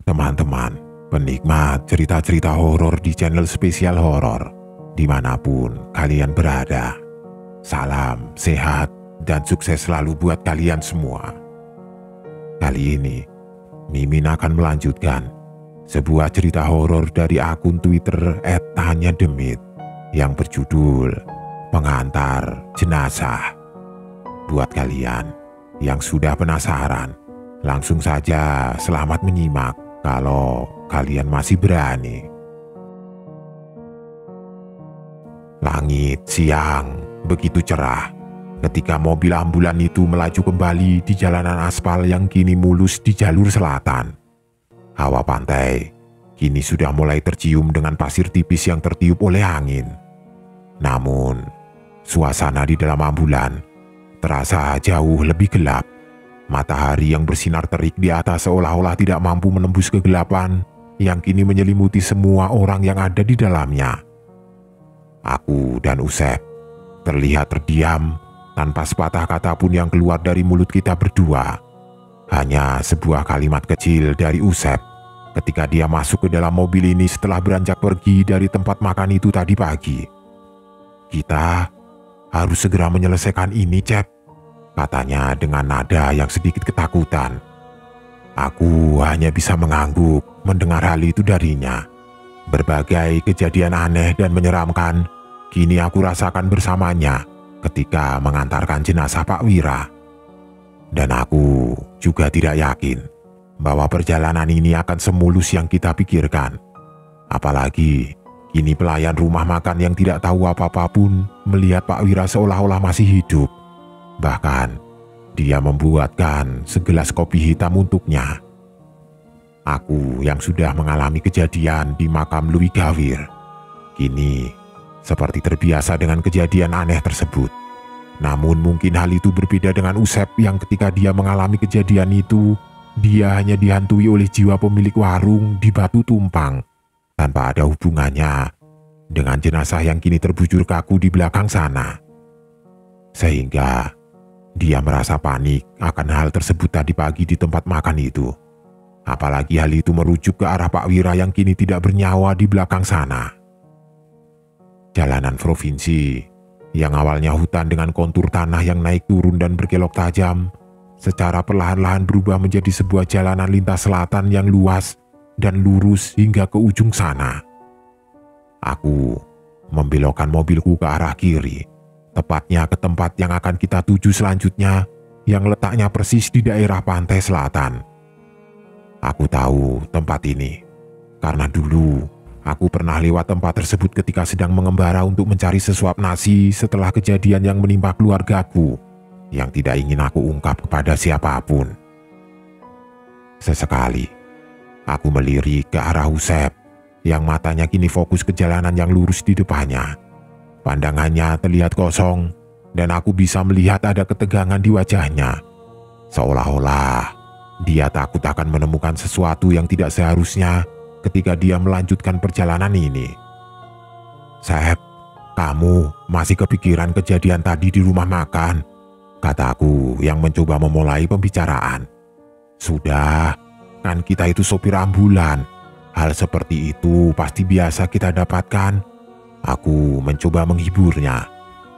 teman-teman penikmat cerita-cerita horor di channel spesial horor dimanapun kalian berada. Salam sehat dan sukses selalu buat kalian semua. Kali ini Mimin akan melanjutkan sebuah cerita horor dari akun Twitter @tanyademit yang berjudul Pengantar Jenazah. Buat kalian yang sudah penasaran, langsung saja selamat menyimak kalau kalian masih berani. Langit siang begitu cerah ketika mobil ambulan itu melaju kembali di jalanan aspal yang kini mulus di jalur selatan. Hawa pantai kini sudah mulai tercium dengan pasir tipis yang tertiup oleh angin. Namun, suasana di dalam ambulan terasa jauh lebih gelap. Matahari yang bersinar terik di atas seolah-olah tidak mampu menembus kegelapan yang kini menyelimuti semua orang yang ada di dalamnya. Aku dan Usep terlihat terdiam tanpa sepatah kata pun yang keluar dari mulut kita berdua. Hanya sebuah kalimat kecil dari Usep ketika dia masuk ke dalam mobil ini setelah beranjak pergi dari tempat makan itu tadi pagi. "Kita harus segera menyelesaikan ini, Cep," katanya dengan nada yang sedikit ketakutan. Aku hanya bisa mengangguk mendengar hal itu darinya. Berbagai kejadian aneh dan menyeramkan kini aku rasakan bersamanya ketika mengantarkan jenazah Pak Wira. Dan aku juga tidak yakin bahwa perjalanan ini akan semulus yang kita pikirkan. Apalagi kini pelayan rumah makan yang tidak tahu apa-apa pun melihat Pak Wira seolah-olah masih hidup. Bahkan dia membuatkan segelas kopi hitam untuknya. Aku yang sudah mengalami kejadian di makam Louis Gawir kini seperti terbiasa dengan kejadian aneh tersebut. Namun mungkin hal itu berbeda dengan Usep yang ketika dia mengalami kejadian itu, dia hanya dihantui oleh jiwa pemilik warung di Batu Tumpang tanpa ada hubungannya dengan jenazah yang kini terbujur kaku di belakang sana. Sehingga dia merasa panik akan hal tersebut tadi pagi di tempat makan itu. Apalagi hal itu merujuk ke arah Pak Wira yang kini tidak bernyawa di belakang sana. Jalanan provinsi yang awalnya hutan dengan kontur tanah yang naik turun dan berkelok tajam, secara perlahan-lahan berubah menjadi sebuah jalanan lintas selatan yang luas dan lurus hingga ke ujung sana. Aku membelokkan mobilku ke arah kiri, tepatnya ke tempat yang akan kita tuju selanjutnya yang letaknya persis di daerah pantai selatan. Aku tahu tempat ini karena dulu aku pernah lewat tempat tersebut ketika sedang mengembara untuk mencari sesuap nasi setelah kejadian yang menimpa keluargaku yang tidak ingin aku ungkap kepada siapapun. Sesekali aku melirik ke arah Usep yang matanya kini fokus ke jalanan yang lurus di depannya. Pandangannya terlihat kosong dan aku bisa melihat ada ketegangan di wajahnya. Seolah-olah dia takut akan menemukan sesuatu yang tidak seharusnya ketika dia melanjutkan perjalanan ini. "Sep, kamu masih kepikiran kejadian tadi di rumah makan?" kataku yang mencoba memulai pembicaraan. "Sudah, kan kita itu sopir ambulan. Hal seperti itu pasti biasa kita dapatkan." Aku mencoba menghiburnya.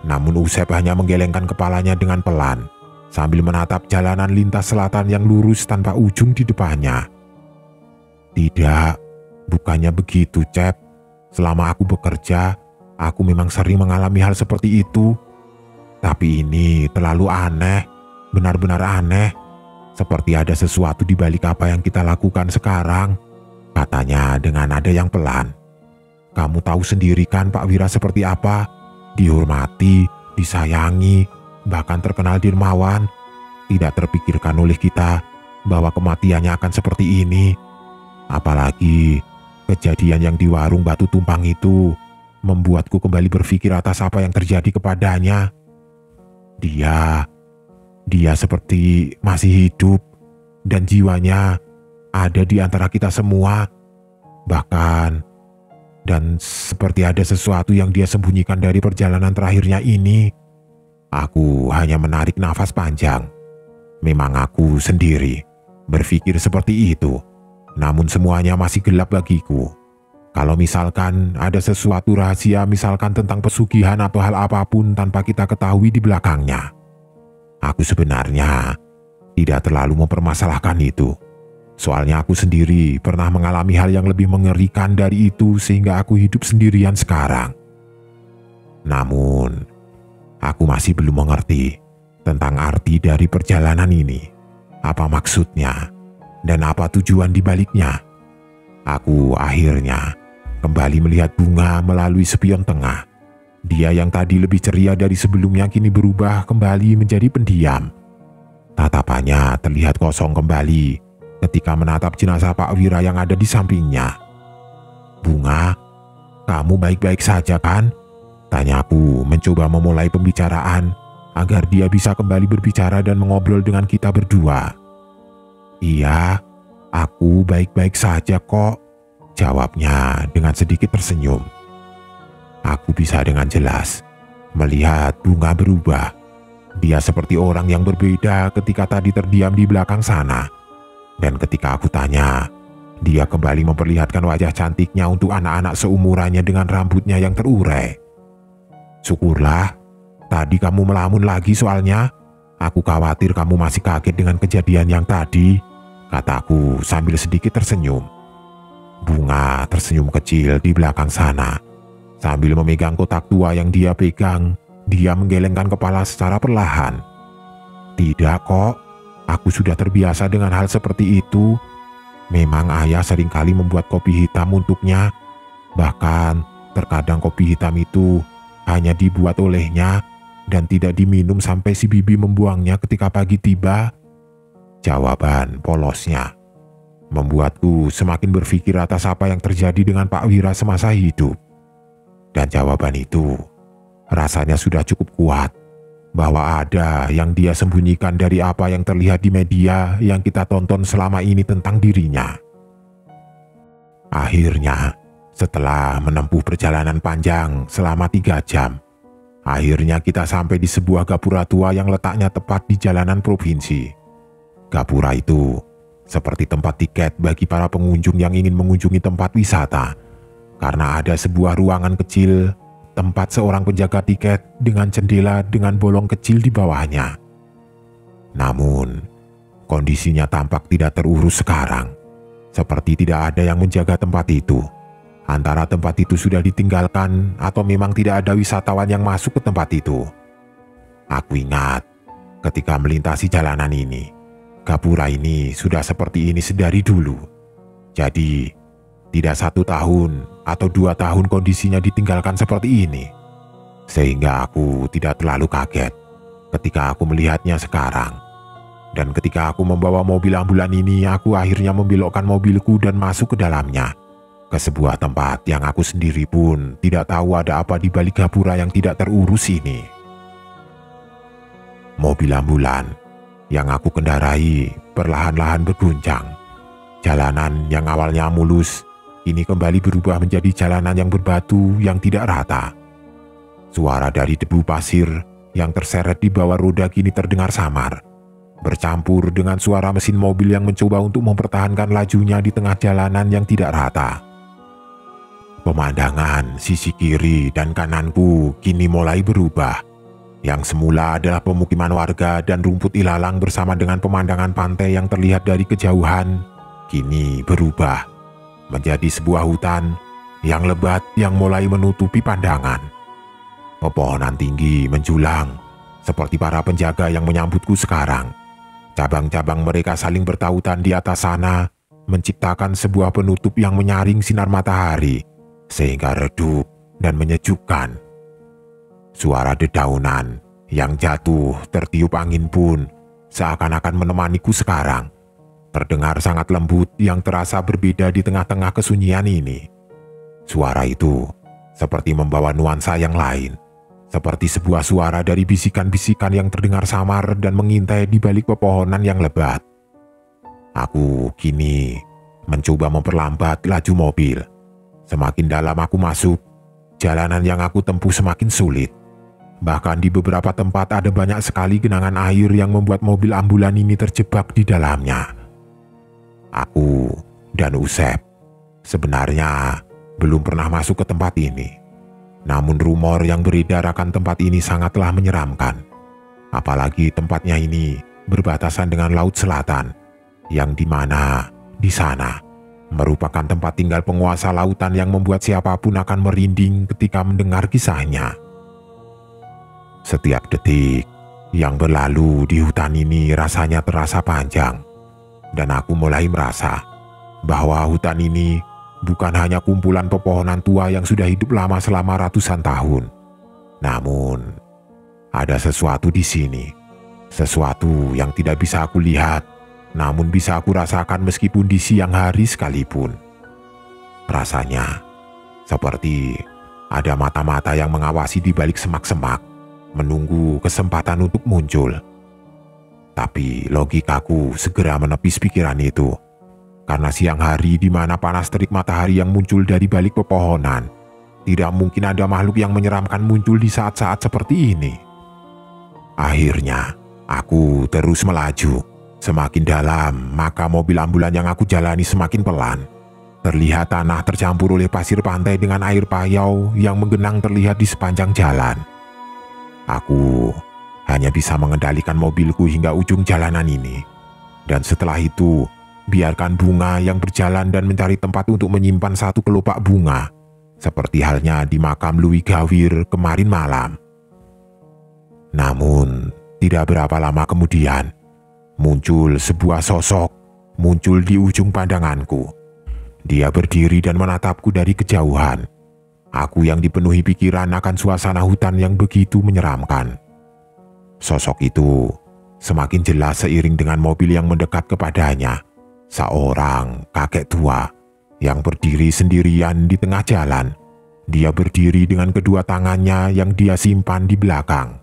Namun Usep hanya menggelengkan kepalanya dengan pelan sambil menatap jalanan lintas selatan yang lurus tanpa ujung di depannya. "Tidak, bukannya begitu, Cep. Selama aku bekerja, aku memang sering mengalami hal seperti itu. Tapi ini terlalu aneh, benar-benar aneh. Seperti ada sesuatu di balik apa yang kita lakukan sekarang," katanya dengan nada yang pelan. "Kamu tahu sendiri kan Pak Wira seperti apa? Dihormati, disayangi, bahkan terkenal dermawan. Tidak terpikirkan oleh kita bahwa kematiannya akan seperti ini. Apalagi kejadian yang di warung Batu Tumpang itu membuatku kembali berpikir atas apa yang terjadi kepadanya. Dia seperti masih hidup dan jiwanya ada di antara kita semua. Dan seperti ada sesuatu yang dia sembunyikan dari perjalanan terakhirnya ini." Aku hanya menarik nafas panjang. Memang aku sendiri berpikir seperti itu. Namun semuanya masih gelap bagiku. Kalau misalkan ada sesuatu rahasia, misalkan tentang pesugihan atau hal apapun tanpa kita ketahui di belakangnya, aku sebenarnya tidak terlalu mempermasalahkan itu. Soalnya aku sendiri pernah mengalami hal yang lebih mengerikan dari itu sehingga aku hidup sendirian sekarang. Namun, aku masih belum mengerti tentang arti dari perjalanan ini. Apa maksudnya dan apa tujuan di baliknya. Aku akhirnya kembali melihat Bunga melalui spion tengah. Dia yang tadi lebih ceria dari sebelumnya kini berubah kembali menjadi pendiam. Tatapannya terlihat kosong kembali ketika menatap jenazah Pak Wira yang ada di sampingnya. "Bunga, kamu baik-baik saja kan?" tanyaku mencoba memulai pembicaraan agar dia bisa kembali berbicara dan mengobrol dengan kita berdua. "Iya, aku baik-baik saja kok," jawabnya dengan sedikit tersenyum. Aku bisa dengan jelas melihat Bunga berubah. Dia seperti orang yang berbeda ketika tadi terdiam di belakang sana. Dan ketika aku tanya, dia kembali memperlihatkan wajah cantiknya untuk anak-anak seumurannya dengan rambutnya yang terurai. "Syukurlah, tadi kamu melamun lagi soalnya. Aku khawatir kamu masih kaget dengan kejadian yang tadi," kataku sambil sedikit tersenyum. Bunga tersenyum kecil di belakang sana. Sambil memegang kotak tua yang dia pegang, dia menggelengkan kepala secara perlahan. "Tidak kok, aku sudah terbiasa dengan hal seperti itu. Memang ayah seringkali membuat kopi hitam untuknya. Bahkan terkadang kopi hitam itu hanya dibuat olehnya dan tidak diminum sampai si bibi membuangnya ketika pagi tiba." Jawaban polosnya membuatku semakin berpikir atas apa yang terjadi dengan Pak Wira semasa hidup. Dan jawaban itu rasanya sudah cukup kuat bahwa ada yang dia sembunyikan dari apa yang terlihat di media yang kita tonton selama ini tentang dirinya. Akhirnya, setelah menempuh perjalanan panjang selama 3 jam, akhirnya kita sampai di sebuah gapura tua yang letaknya tepat di jalanan provinsi. Gapura itu seperti tempat tiket bagi para pengunjung yang ingin mengunjungi tempat wisata, karena ada sebuah ruangan kecil tempat seorang penjaga tiket dengan jendela dengan bolong kecil di bawahnya. Namun, kondisinya tampak tidak terurus sekarang, seperti tidak ada yang menjaga tempat itu. Antara tempat itu sudah ditinggalkan atau memang tidak ada wisatawan yang masuk ke tempat itu. Aku ingat ketika melintasi jalanan ini, gapura ini sudah seperti ini sedari dulu. Jadi, tidak 1 tahun atau 2 tahun kondisinya ditinggalkan seperti ini. Sehingga aku tidak terlalu kaget ketika aku melihatnya sekarang. Dan ketika aku membawa mobil ambulan ini, aku akhirnya membelokkan mobilku dan masuk ke dalamnya. Ke sebuah tempat yang aku sendiri pun tidak tahu ada apa di balik gapura yang tidak terurus ini. Mobil ambulan yang aku kendarai perlahan-lahan berguncang. Jalanan yang awalnya mulus kini kembali berubah menjadi jalanan yang berbatu yang tidak rata. Suara dari debu pasir yang terseret di bawah roda kini terdengar samar, bercampur dengan suara mesin mobil yang mencoba untuk mempertahankan lajunya di tengah jalanan yang tidak rata. Pemandangan sisi kiri dan kananku kini mulai berubah. Yang semula adalah pemukiman warga dan rumput ilalang bersama dengan pemandangan pantai yang terlihat dari kejauhan, kini berubah menjadi sebuah hutan yang lebat yang mulai menutupi pandangan. Pepohonan tinggi menjulang seperti para penjaga yang menyambutku sekarang. Cabang-cabang mereka saling bertautan di atas sana, menciptakan sebuah penutup yang menyaring sinar matahari sehingga redup dan menyejukkan. Suara dedaunan yang jatuh tertiup angin pun seakan-akan menemaniku sekarang. Terdengar sangat lembut yang terasa berbeda di tengah-tengah kesunyian ini. Suara itu seperti membawa nuansa yang lain, seperti sebuah suara dari bisikan-bisikan yang terdengar samar dan mengintai di balik pepohonan yang lebat. Aku kini mencoba memperlambat laju mobil. Semakin dalam aku masuk, jalanan yang aku tempuh semakin sulit. Bahkan di beberapa tempat ada banyak sekali genangan air yang membuat mobil ambulan ini terjebak di dalamnya. Aku dan Usep sebenarnya belum pernah masuk ke tempat ini. Namun rumor yang beredar akan tempat ini sangatlah menyeramkan. Apalagi tempatnya ini berbatasan dengan Laut Selatan, yang dimana di sana merupakan tempat tinggal penguasa lautan yang membuat siapapun akan merinding ketika mendengar kisahnya. Setiap detik yang berlalu di hutan ini rasanya terasa panjang, dan aku mulai merasa bahwa hutan ini bukan hanya kumpulan pepohonan tua yang sudah hidup lama selama ratusan tahun. Namun, ada sesuatu di sini. Sesuatu yang tidak bisa aku lihat, namun bisa aku rasakan meskipun di siang hari sekalipun. Rasanya seperti ada mata-mata yang mengawasi di balik semak-semak, menunggu kesempatan untuk muncul. Tapi logikaku segera menepis pikiran itu. Karena siang hari di mana panas terik matahari yang muncul dari balik pepohonan, tidak mungkin ada makhluk yang menyeramkan muncul di saat-saat seperti ini. Akhirnya, aku terus melaju. Semakin dalam, maka mobil ambulan yang aku jalani semakin pelan. Terlihat tanah tercampur oleh pasir pantai dengan air payau yang menggenang terlihat di sepanjang jalan. Aku hanya bisa mengendalikan mobilku hingga ujung jalanan ini. Dan setelah itu, biarkan bunga yang berjalan dan mencari tempat untuk menyimpan satu kelopak bunga, seperti halnya di makam Louis Gawir kemarin malam. Namun, tidak berapa lama kemudian, muncul sebuah sosok, muncul di ujung pandanganku. Dia berdiri dan menatapku dari kejauhan. Aku yang dipenuhi pikiran akan suasana hutan yang begitu menyeramkan. Sosok itu semakin jelas seiring dengan mobil yang mendekat kepadanya. Seorang kakek tua yang berdiri sendirian di tengah jalan. Dia berdiri dengan kedua tangannya yang dia simpan di belakang.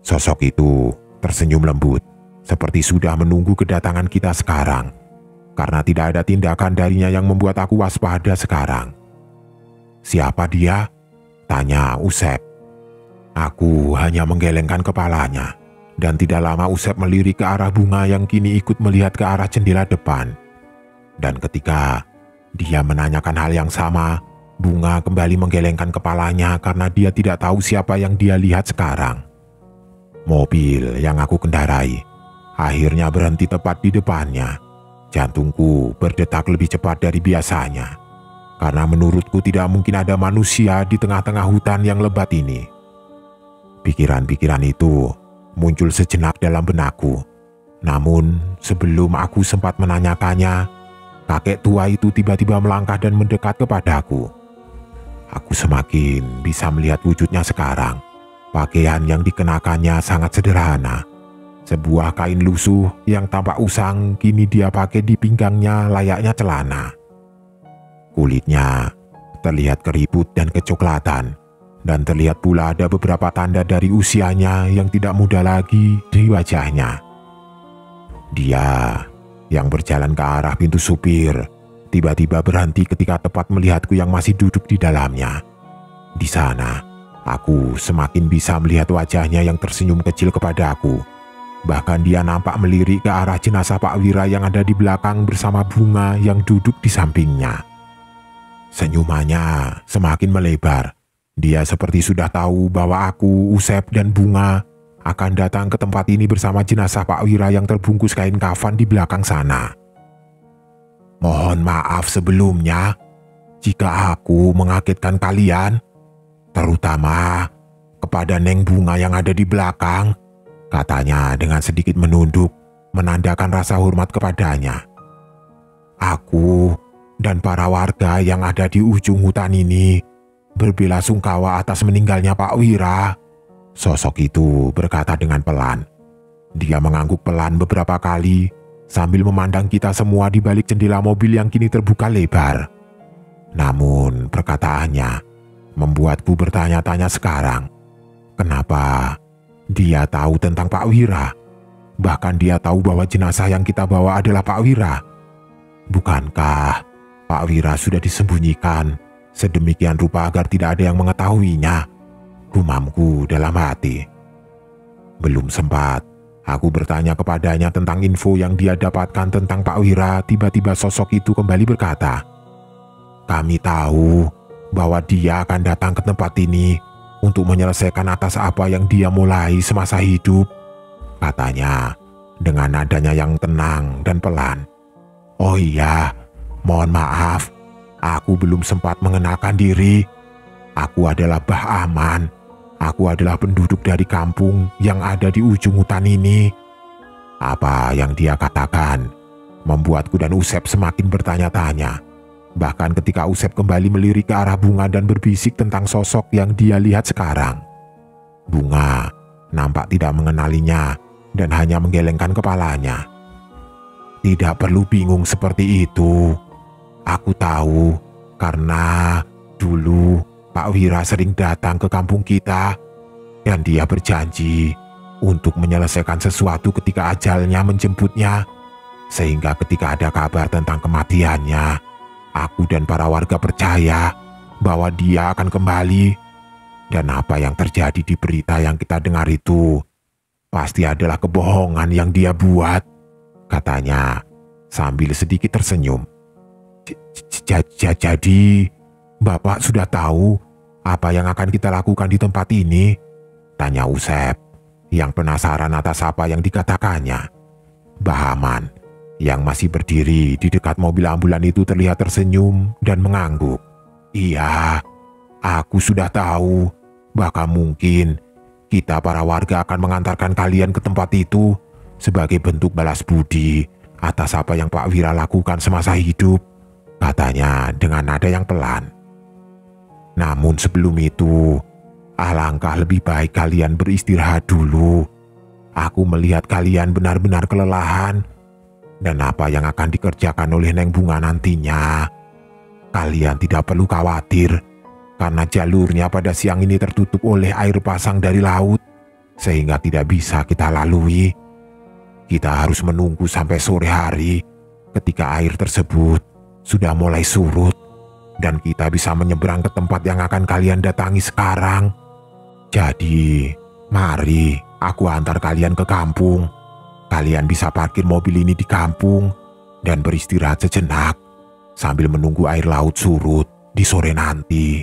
Sosok itu tersenyum lembut, seperti sudah menunggu kedatangan kita sekarang. Karena tidak ada tindakan darinya yang membuat aku waspada sekarang. "Siapa dia?" tanya Usep. Aku hanya menggelengkan kepalanya. Dan tidak lama Usep melirik ke arah bunga yang kini ikut melihat ke arah jendela depan. Dan ketika dia menanyakan hal yang sama, bunga kembali menggelengkan kepalanya karena dia tidak tahu siapa yang dia lihat sekarang. Mobil yang aku kendarai akhirnya berhenti tepat di depannya. Jantungku berdetak lebih cepat dari biasanya. Karena menurutku tidak mungkin ada manusia di tengah-tengah hutan yang lebat ini. Pikiran-pikiran itu muncul sejenak dalam benakku. Namun sebelum aku sempat menanyakannya, kakek tua itu tiba-tiba melangkah dan mendekat kepadaku. Aku semakin bisa melihat wujudnya sekarang. Pakaian yang dikenakannya sangat sederhana. Sebuah kain lusuh yang tampak usang kini dia pakai di pinggangnya layaknya celana. Kulitnya terlihat keriput dan kecoklatan. Dan terlihat pula ada beberapa tanda dari usianya yang tidak muda lagi di wajahnya. Dia yang berjalan ke arah pintu supir tiba-tiba berhenti ketika tepat melihatku yang masih duduk di dalamnya. Di sana, aku semakin bisa melihat wajahnya yang tersenyum kecil kepadaku. Bahkan dia nampak melirik ke arah jenazah Pak Wira yang ada di belakang bersama bunga yang duduk di sampingnya. Senyumannya semakin melebar. Dia seperti sudah tahu bahwa aku, Usep, dan Bunga akan datang ke tempat ini bersama jenazah Pak Wira yang terbungkus kain kafan di belakang sana. "Mohon maaf sebelumnya jika aku mengagetkan kalian, terutama kepada Neng Bunga yang ada di belakang," katanya dengan sedikit menunduk, menandakan rasa hormat kepadanya. "Aku dan para warga yang ada di ujung hutan ini berbelasungkawa atas meninggalnya Pak Wira," sosok itu berkata dengan pelan. Dia mengangguk pelan beberapa kali sambil memandang kita semua di balik jendela mobil yang kini terbuka lebar. Namun perkataannya membuatku bertanya-tanya sekarang. Kenapa dia tahu tentang Pak Wira? Bahkan dia tahu bahwa jenazah yang kita bawa adalah Pak Wira. Bukankah Pak Wira sudah disembunyikan sedemikian rupa agar tidak ada yang mengetahuinya? Gumamku dalam hati. Belum sempat Aku bertanya kepadanya tentang info yang dia dapatkan tentang Pak Wira. Tiba-tiba sosok itu kembali berkata, "Kami tahu bahwa dia akan datang ke tempat ini untuk menyelesaikan atas apa yang dia mulai semasa hidup," katanya dengan nadanya yang tenang dan pelan. "Oh iya, mohon maaf, aku belum sempat mengenalkan diri. Aku adalah Bah Aman. Aku adalah penduduk dari kampung yang ada di ujung hutan ini." Apa yang dia katakan membuatku dan Usep semakin bertanya-tanya. Bahkan ketika Usep kembali melirik ke arah Bunga dan berbisik tentang sosok yang dia lihat sekarang. Bunga nampak tidak mengenalinya dan hanya menggelengkan kepalanya. "Tidak perlu bingung seperti itu. Aku tahu karena dulu Pak Wira sering datang ke kampung kita dan dia berjanji untuk menyelesaikan sesuatu ketika ajalnya menjemputnya. Sehingga ketika ada kabar tentang kematiannya, aku dan para warga percaya bahwa dia akan kembali. Dan apa yang terjadi di berita yang kita dengar itu pasti adalah kebohongan yang dia buat," katanya sambil sedikit tersenyum. "Jadi, Bapak sudah tahu apa yang akan kita lakukan di tempat ini?" tanya Usep yang penasaran atas apa yang dikatakannya. Bahaman yang masih berdiri di dekat mobil ambulan itu terlihat tersenyum dan mengangguk. "Iya, aku sudah tahu. Bahkan mungkin kita para warga akan mengantarkan kalian ke tempat itu sebagai bentuk balas budi atas apa yang Pak Wira lakukan semasa hidup," katanya dengan nada yang pelan. "Namun sebelum itu, alangkah lebih baik kalian beristirahat dulu. Aku melihat kalian benar-benar kelelahan. Dan apa yang akan dikerjakan oleh Neng Bunga nantinya, kalian tidak perlu khawatir. Karena jalurnya pada siang ini tertutup oleh air pasang dari laut, sehingga tidak bisa kita lalui. Kita harus menunggu sampai sore hari ketika air tersebut sudah mulai surut dan kita bisa menyeberang ke tempat yang akan kalian datangi sekarang. Jadi, mari aku antar kalian ke kampung. Kalian bisa parkir mobil ini di kampung dan beristirahat sejenak sambil menunggu air laut surut di sore nanti."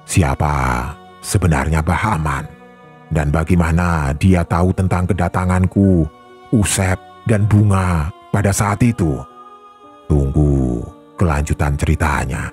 Siapa sebenarnya Bah Aman? Dan bagaimana dia tahu tentang kedatanganku, Usep, dan Bunga pada saat itu? Tunggu kelanjutan ceritanya.